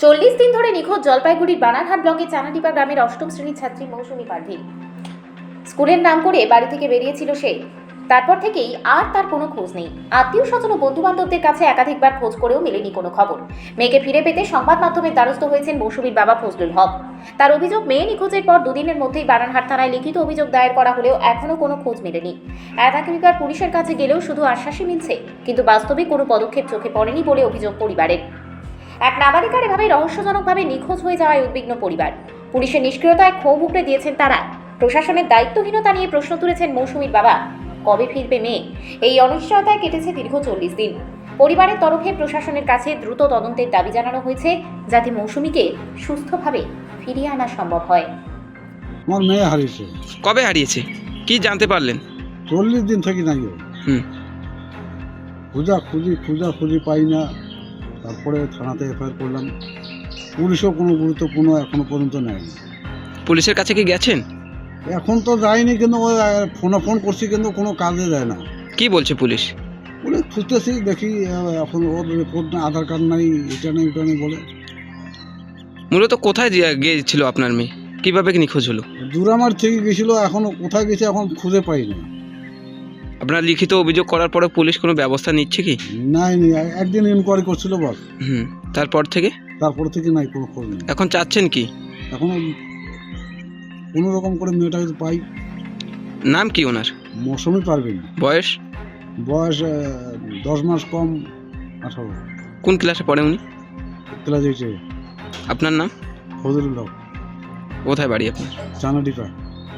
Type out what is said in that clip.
40 দিন ধরে নিখোঁজ জলপাইগুড়ির বানারহাট ব্লকের চানাটিপা গ্রামের অষ্টম শ্রেণীর ছাত্রী মৌসুমী পারভীন। স্কুলের নাম করে বাড়ি থেকে বেরিয়েছিল সে। তারপর থেকেই আর তার কোনো খোঁজ নেই। আত্মীয় স্বজন ও বন্ধু বান্ধবদের কাছে একাধিকবার খোঁজ করেও মেলেনি কোনো খবর। মেয়েকে ফিরে পেতে সংবাদ মাধ্যমের দ্বারস্থ হয়েছেন মৌসুমীর বাবা ফজলুল হক। তার অভিযোগ, মেয়ে নিখোঁজের পর দুদিনের মধ্যেই বানারহাট থানায় লিখিত অভিযোগ দায়ের করা হলেও এখনো কোনো খোঁজ মেলেনি। একাধিকবার পুলিশের কাছে গেলেও শুধু আশ্বাসই মিলছে, কিন্তু বাস্তবে কোনো পদক্ষেপ চোখে পড়েনি বলে অভিযোগ পরিবারের। এক নাবালিকার এভাবে রহস্যজনকভাবে নিখোঁজ হয়ে যাওয়ায় উদ্বিগ্ন পরিবার। পুলিশের নিষ্ক্রিয়তায় ক্ষোভ উগড়ে দিয়েছেন তারা। প্রশাসনের দায়িত্বহীনতা নিয়ে প্রশ্ন তুলেছেন মৌসুমীর বাবা। কবে ফিরবে মেয়ে? এই অনিশ্চয়তায় কেটেছে দীর্ঘ 40 দিন। পরিবারের তরফে প্রশাসনের কাছে দ্রুত তদন্তের দাবি জানানো হয়েছে, যাতে মৌসুমীকে সুস্থভাবে ফিরিয়ে আনা সম্ভব হয়। আমার মেয়ে হারিয়েছে। কবে হারিয়েছে? কি জানতে পারলেন? 40 দিন থেকে নাই ও। খুঁজি পাই না। তারপরে থানাতে এফআইআর করলাম। পুলিশও কোনো গুরুত্বপূর্ণ এখনো পর্যন্ত নেয়নি। পুলিশের কাছে কি গেছেন? এখন তো যায়নি, কিন্তু ফোন করছি, কিন্তু কোনো কাজে দেয় না। কি বলছে পুলিশ? পুলিশ খুঁজতেছি, দেখি এখন ওর রিপোর্ট না, আধার কার্ড নাই, এটা নেই ওটা নেই বলে। মূলত কোথায় গিয়েছিল আপনার মেয়ে? কিভাবে নিখোঁজ হলো? দূরামার থেকে গেছিলো, এখনো কোথায় গেছে এখন খুঁজে পাই না। আপনার লিখিত অভিযোগ করার পরে পুলিশ কোনো ব্যবস্থা নিচ্ছে কি? নাই, একদিন ইনকোয়ারি করছিল বাস। তারপর থেকে নাই, কোনো খোঁজ নেই। এখন চাচ্ছেন কি? এখনো কোনো রকম করে মেয়েটা যদি পাই। নাম কি ওনার? মৌসুমী পারভীন। বয়স 10 মাস কম, 18। কোন ক্লাসে পড়ে উনি? ক্লাস 8। আপনার নাম? ফজলুল হক। কোথায় বাড়ি আপনার? চানাডিপা।